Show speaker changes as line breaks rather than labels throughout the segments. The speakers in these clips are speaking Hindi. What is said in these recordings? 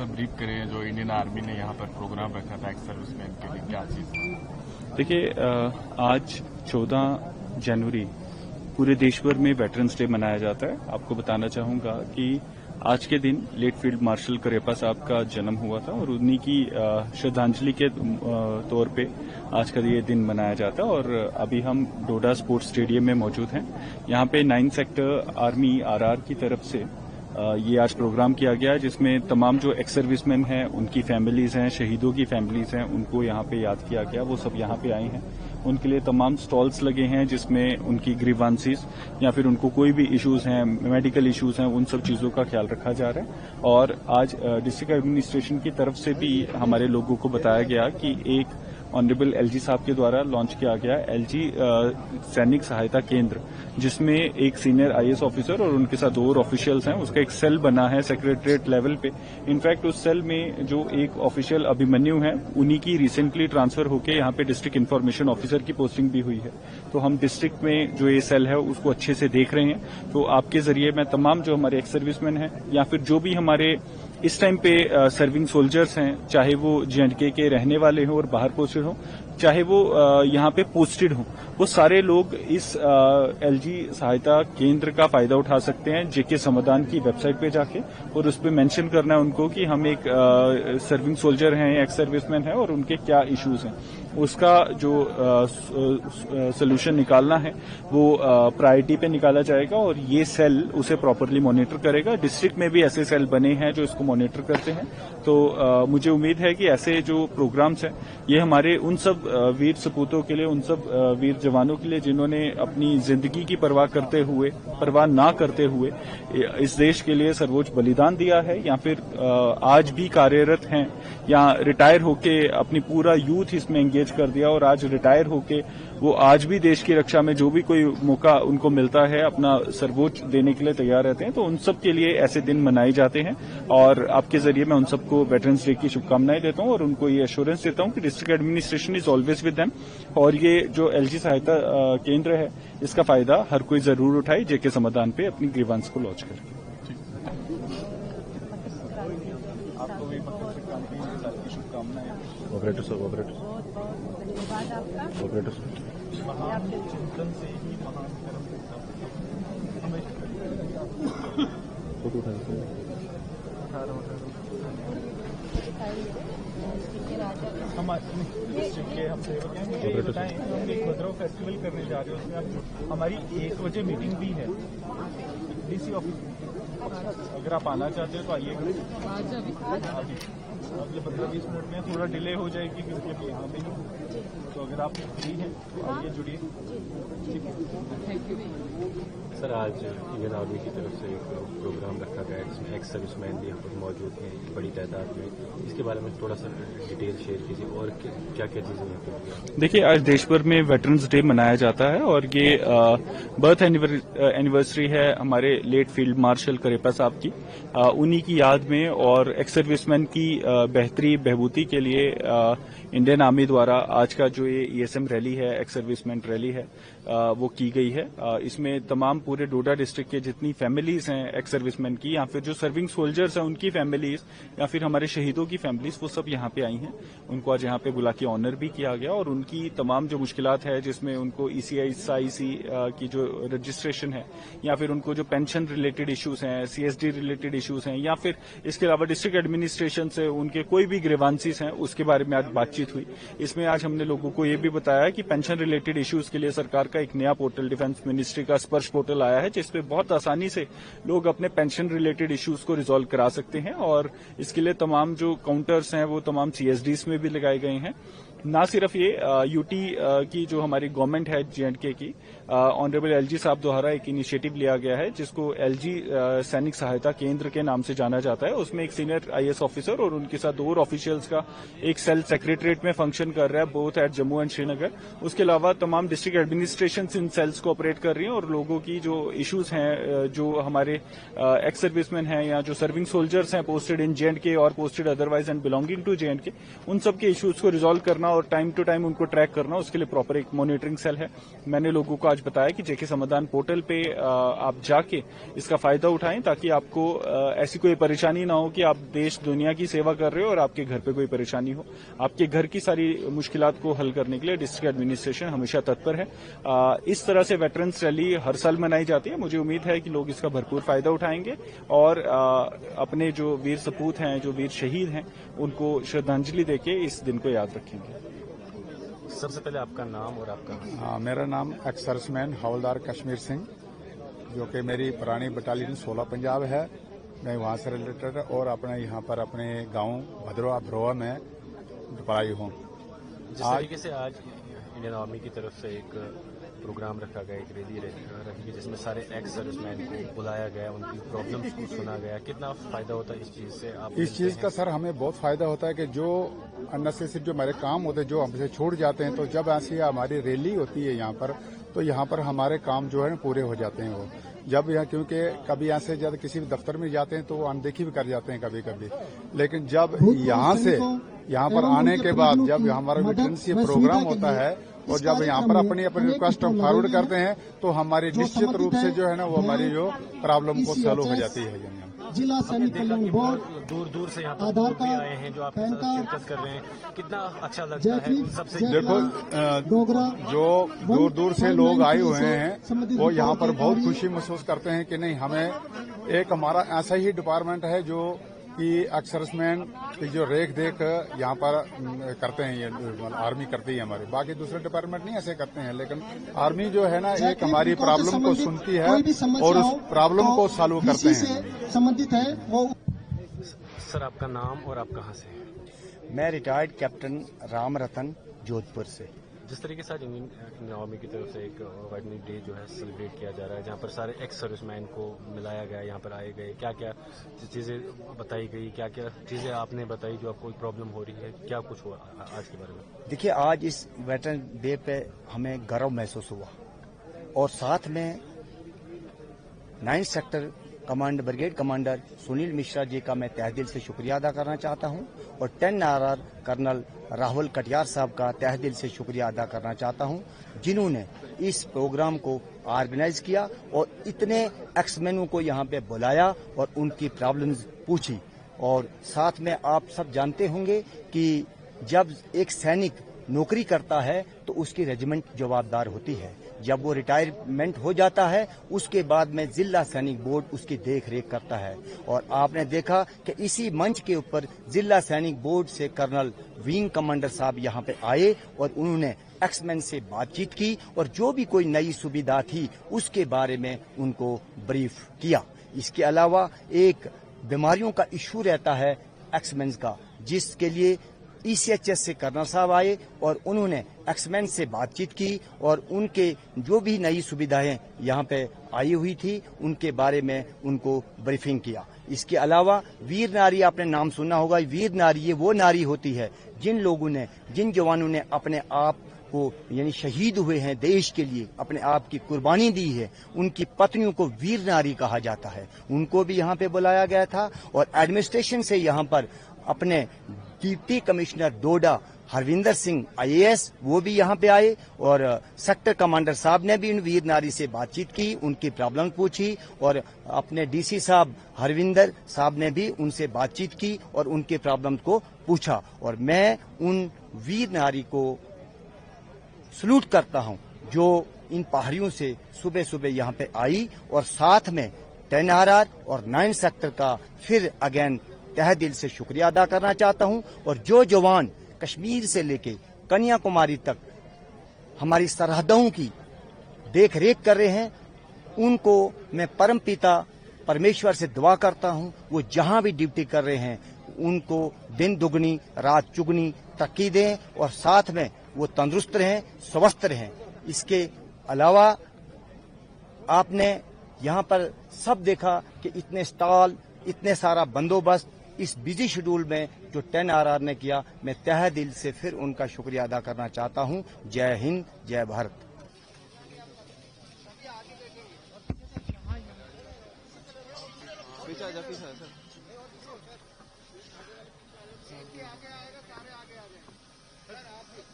सा ब्रीफ करें, जो इंडियन आर्मी ने यहाँ पर प्रोग्राम रखा था एक्स सर्विसमैन के लिए, क्या चीज?
देखिए, आज 14 जनवरी पूरे देश भर में वेटरन्स डे मनाया जाता है। आपको बताना चाहूंगा कि आज के दिन लेट फील्ड मार्शल करेपा साहब का जन्म हुआ था और उन्हीं की श्रद्धांजलि के तौर पे आज का ये दिन मनाया जाता है। और अभी हम डोडा स्पोर्ट्स स्टेडियम में मौजूद हैं। यहाँ पे 9 सेक्टर आर्मी आरआर की तरफ से ये आज प्रोग्राम किया गया, जिसमें तमाम जो एक्स सर्विसमैन हैं, उनकी फैमिलीज हैं, शहीदों की फैमिलीज हैं, उनको यहाँ पे याद किया गया। वो सब यहाँ पे आए हैं। उनके लिए तमाम स्टॉल्स लगे हैं, जिसमें उनकी ग्रीवांसीज या फिर उनको कोई भी इश्यूज हैं, मेडिकल इश्यूज हैं, उन सब चीजों का ख्याल रखा जा रहा है। और आज डिस्ट्रिक्ट एडमिनिस्ट्रेशन की तरफ से भी हमारे लोगों को बताया गया कि एक ऑनरेबल एलजी साहब के द्वारा लॉन्च किया गया एलजी सैनिक सहायता केंद्र, जिसमें एक सीनियर आईएएस ऑफिसर और उनके साथ 2 और ऑफिशियल्स हैं। उसका एक सेल बना है सेक्रेटरीट लेवल पे। इनफैक्ट उस सेल में जो एक ऑफिशियल अभिमन्यु है, उन्हीं की रिसेंटली ट्रांसफर होकर यहाँ पे डिस्ट्रिक्ट इन्फॉर्मेशन ऑफिसर की पोस्टिंग भी हुई है। तो हम डिस्ट्रिक्ट में जो ये सेल है उसको अच्छे से देख रहे हैं। तो आपके जरिए मैं तमाम जो हमारे एक्स सर्विसमैन हैं या फिर जो भी हमारे इस टाइम पे सर्विंग सोल्जर्स हैं, चाहे वो जेएंडके के रहने वाले हों और बाहर पोस्टेड हों, चाहे वो यहाँ पे पोस्टेड हों, वो सारे लोग इस एलजी सहायता केंद्र का फायदा उठा सकते हैं। जेके समाधान की वेबसाइट पे जाके, और उस पर मेंशन करना है उनको कि हम एक सर्विंग सोल्जर हैं, एक्स सर्विसमैन हैं और उनके क्या इश्यूज हैं। उसका जो सोल्यूशन निकालना है वो प्रायोरिटी पे निकाला जाएगा और ये सेल उसे प्रॉपरली मॉनिटर करेगा। डिस्ट्रिक्ट में भी ऐसे सेल बने हैं जो इसको मॉनिटर करते हैं। तो मुझे उम्मीद है कि ऐसे जो प्रोग्राम्स हैं ये हमारे उन सब वीर सपूतों के लिए, उन सब वीर जवानों के लिए जिन्होंने अपनी जिंदगी की परवाह ना करते हुए इस देश के लिए सर्वोच्च बलिदान दिया है, या फिर आज भी कार्यरत हैं, या रिटायर होके अपनी पूरा यूथ इसमें एंगेज कर दिया और आज रिटायर होके वो आज भी देश की रक्षा में जो भी कोई मौका उनको मिलता है अपना सर्वोच्च देने के लिए तैयार रहते हैं। तो उन सब के लिए ऐसे दिन मनाए जाते हैं और आपके जरिए मैं उन सबको वेटरन्स डे की शुभकामनाएं देता हूं और उनको ये एश्योरेंस देता हूं कि district administration is always with them. और ये जो एलजी सहायता केंद्र है, इसका फायदा हर कोई जरूर उठाए जेके समाधान पे अपनी ग्रीवांस को लॉन्च करके। आपको भी शुभकामनाएं। ऑपरेटर चिंतन से ही महान कर्म फोटो हम सेवक हैं। मुझे ये बताएं, हम एक भद्रव फेस्टिवल करने जा रहे हैं, उसमें आप हमारी 1 बजे मीटिंग भी है डीसी ऑफिस में। अगर आप आना चाहते हो तो आइएगा। अगले 15-20 मिनट में थोड़ा डिले हो जाएगी क्योंकि अभी यहाँ पे नहीं, तो अगर आप फ्री हैं तो आइए, जुड़िए।
सर, आज इंडियन आर्मी की तरफ से एक प्रोग्राम रखा गया है जिसमें एक्स सर्विसमैन भी यहाँ पर मौजूद हैं बड़ी तादाद में। इसके बारे में थोड़ा सा डिटेल शेयर कीजिए और क्या क्या चीजें यहाँ पर। देखिए,
आज देश भर में वेटरन्स डे मनाया जाता है और ये बर्थ एनिवर्सरी है हमारे लेट फील्ड मार्शल करेपा साहब की। उन्हीं की याद में और एक्स सर्विसमैन की बेहतरी बहबूदी के लिए इंडियन आर्मी द्वारा आज का जो ये ईएसएम रैली है, एक्स सर्विसमैन रैली है, वो की गई है। इसमें तमाम पूरे डोडा डिस्ट्रिक्ट के जितनी फैमिलीज हैं एक्स सर्विसमैन की, या फिर जो सर्विंग सोल्जर्स हैं उनकी फैमिलीज, या फिर हमारे शहीदों की फैमिलीज, वो सब यहाँ पे आई हैं। उनको आज यहाँ पे बुला के ऑनर भी किया गया और उनकी तमाम जो मुश्किलात है, जिसमें उनको ईसीआईसी की जो रजिस्ट्रेशन है, या फिर उनको जो पेंशन रिलेटेड इश्यूज हैं, सीएसडी रिलेटेड इश्यूज हैं, या फिर इसके अलावा डिस्ट्रिक्ट एडमिनिस्ट्रेशन से उनके कोई भी ग्रीवांसीज हैं, उसके बारे में आज बातचीत हुई। इसमें आज हमने लोगों को ये भी बताया कि पेंशन रिलेटेड इश्यूज के लिए सरकार का एक नया पोर्टल डिफेंस मिनिस्ट्री का स्पर्श पोर्टल आया है, जिसपे बहुत आसानी से लोग अपने पेंशन रिलेटेड इश्यूज को रिजॉल्व करा सकते हैं। और इसके लिए तमाम जो काउंटर्स हैं वो तमाम सीएसडीज में भी लगाए गए हैं। ना सिर्फ ये यूटी की जो हमारी गवर्नमेंट है जेएंडके की, ऑनरेबल एलजी साहब द्वारा एक इनिशिएटिव लिया गया है जिसको एलजी सैनिक सहायता केंद्र के नाम से जाना जाता है। उसमें एक सीनियर आईएएस ऑफिसर और उनके साथ 2 और ऑफिशियल्स का एक सेल सेक्रेटरीट में फंक्शन कर रहा है, both at Jammu and Srinagar. उसके अलावा तमाम डिस्ट्रिक्ट एडमिनिस्ट्रेशन इन सेल्स को ऑपरेट कर रही हैं और लोगों की जो इश्यूज हैं, जो हमारे एक्स सर्विसमैन हैं या जो सर्विंग सोल्जर्स हैं पोस्टेड इन जेएंडके और posted otherwise and belonging to J and K, उन सबके इश्यूज को रिजॉल्व करना और टाइम टू टाइम उनको ट्रैक करना, उसके लिए प्रॉपर एक मॉनिटरिंग सेल है। मैंने लोगों को आज बताया कि जेके समाधान पोर्टल पे आप जाके इसका फायदा उठाएं, ताकि आपको ऐसी कोई परेशानी ना हो कि आप देश दुनिया की सेवा कर रहे हो और आपके घर पे कोई परेशानी हो। आपके घर की सारी मुश्किलात को हल करने के लिए डिस्ट्रिक्ट एडमिनिस्ट्रेशन हमेशा तत्पर है। इस तरह से वेटरन्स रैली हर साल मनाई जाती है। मुझे उम्मीद है कि लोग इसका भरपूर फायदा उठाएंगे और अपने जो वीर सपूत हैं, जो वीर शहीद हैं, उनको श्रद्धांजलि देके इस दिन को याद रखेंगे।
सबसे पहले आपका नाम और आपका
मेरा नाम एक्स सर्विसमैन हवलदार कश्मीर सिंह, जो कि मेरी पुरानी बटालियन 16 पंजाब है, मैं वहां से रिलेटेड और अपने यहाँ पर अपने गांव भद्रोआ भ्रोआ में पढ़ाई हूँ।
जिस तरीके से आज इंडियन आर्मी की तरफ से एक प्रोग्राम रखा गया, एक रैली रखी जिसमें सारे एक्स सर्विसमैन को बुलाया गया, उनकी प्रॉब्लम्स को सुना गया, कितना फायदा होता है इस चीज से? आप
इस चीज का सर हमें बहुत फायदा होता है कि जो अननेसेसरी जो हमारे काम होते हैं जो हमसे छूट जाते हैं, तो जब ऐसी हमारी रैली होती है यहाँ पर, तो यहाँ पर हमारे काम जो है पूरे हो जाते हैं। वो जब यहाँ, क्योंकि कभी ऐसे जब किसी भी दफ्तर में जाते हैं तो वो अनदेखी भी कर जाते हैं कभी कभी, लेकिन जब यहाँ से यहाँ पर आने के बाद जब हमारा वेटरन्स ये प्रोग्राम होता है और जब यहाँ पर अपनी अपनी रिक्वेस्ट हम फॉरवर्ड करते हैं, तो हमारी निश्चित रूप से जो है ना वो हमारी जो प्रॉब्लम को सॉल्व हो जाती है।
जिला सैनिक कल्याण बोर्ड
दूर दूर से यहाँ पर भी आए हैं जो आपके साथ शिरकत कर रहे हैं, कितना अच्छा लगता है उन सबसे।
देखो जो दूर दूर से लोग आए हुए हैं वो यहाँ पर बहुत खुशी महसूस करते हैं कि नहीं, हमें एक हमारा ऐसा ही डिपार्टमेंट है जो कि एक्स सर्विसमैन की जो रेख देख यहाँ पर करते हैं, ये आर्मी करती है हमारी। बाकी दूसरे डिपार्टमेंट नहीं ऐसे करते हैं, लेकिन आर्मी जो है ना एक हमारी प्रॉब्लम को सुनती है और उस प्रॉब्लम को सॉल्व करते हैं।
संबंधित है वो।
सर आपका नाम और आप कहाँ से हैं?
मैं रिटायर्ड कैप्टन राम रतन जोधपुर से।
जिस तरीके से आज इंडियन आर्मी की तरफ से एक वेटरनरी डे जो है सेलिब्रेट किया जा रहा है, जहाँ पर सारे एक्स सर्विसमैन को मिलाया गया, यहाँ पर आए गए, क्या क्या चीजें बताई गई, क्या क्या चीजें आपने बताई जो आपको प्रॉब्लम हो रही है, क्या कुछ हुआ आज के बारे में?
देखिए, आज इस वेटरन डे पे हमें गर्व महसूस हुआ और साथ में 9 sector command brigade commander Sunil Mishra ji का मैं तहे दिल से शुक्रिया अदा करना चाहता हूं और 10 RR कर्नल राहुल कटियार साहब का तहे दिल से शुक्रिया अदा करना चाहता हूं, जिन्होंने इस प्रोग्राम को ऑर्गेनाइज किया और इतने एक्समैनों को यहां पे बुलाया और उनकी प्रॉब्लम्स पूछी। और साथ में आप सब जानते होंगे कि जब एक सैनिक नौकरी करता है तो उसकी रेजिमेंट जवाबदार होती है। जब वो रिटायरमेंट हो जाता है उसके बाद में जिला सैनिक बोर्ड उसकी देख रेख करता है। और आपने देखा कि इसी मंच के ऊपर जिला सैनिक बोर्ड से कर्नल विंग कमांडर साहब यहाँ पे आए और उन्होंने एक्समैन से बातचीत की और जो भी कोई नई सुविधा थी उसके बारे में उनको ब्रीफ किया। इसके अलावा एक बीमारियों का इशू रहता है एक्समैन का, जिसके लिए ECHS से कर्नल साहब आए और उन्होंने एक्समैन से बातचीत की और उनके जो भी नई सुविधाएं यहाँ पे आई हुई थी उनके बारे में उनको ब्रीफिंग किया। इसके अलावा वीर नारी, आपने नाम सुना होगा, वीर नारी ये वो नारी होती है जिन लोगों ने, जिन जवानों ने अपने आप को यानी शहीद हुए हैं देश के लिए, अपने आप की कुर्बानी दी है, उनकी पत्नियों को वीर नारी कहा जाता है। उनको भी यहाँ पे बुलाया गया था और एडमिनिस्ट्रेशन से यहाँ पर अपने डिप्टी कमिश्नर डोडा हरविंदर सिंह IAS वो भी यहाँ पे आए और सेक्टर कमांडर साहब ने भी उन वीर नारी से बातचीत की, उनकी प्रॉब्लम पूछी और अपने DC साहब हरविंदर साहब ने भी उनसे बातचीत की और उनके प्रॉब्लम को पूछा। और मैं उन वीर नारी को सलूट करता हूँ जो इन पहाड़ियों से सुबह सुबह यहाँ पे आई और साथ में 10 RR और 9 सेक्टर का फिर अगेन तहे दिल से शुक्रिया अदा करना चाहता हूं। और जो जवान कश्मीर से लेके कन्याकुमारी तक हमारी सरहदों की देख रेख कर रहे हैं, उनको मैं परमपिता परमेश्वर से दुआ करता हूं, वो जहां भी ड्यूटी कर रहे हैं उनको दिन दुगनी रात चुगनी तरक्की दें और साथ में वो तंदुरुस्त रहें, स्वस्थ रहें। इसके अलावा आपने यहाँ पर सब देखा कि इतने स्टॉल, इतने सारा बंदोबस्त इस बिजी शेड्यूल में जो 10 RR ने किया, मैं तहे दिल से फिर उनका शुक्रिया अदा करना चाहता हूं। जय हिंद, जय भारत।
आगे आएगा, सारे आगे आ जाए।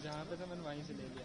जहाँ पे था मैंने वहीं से ले लिया।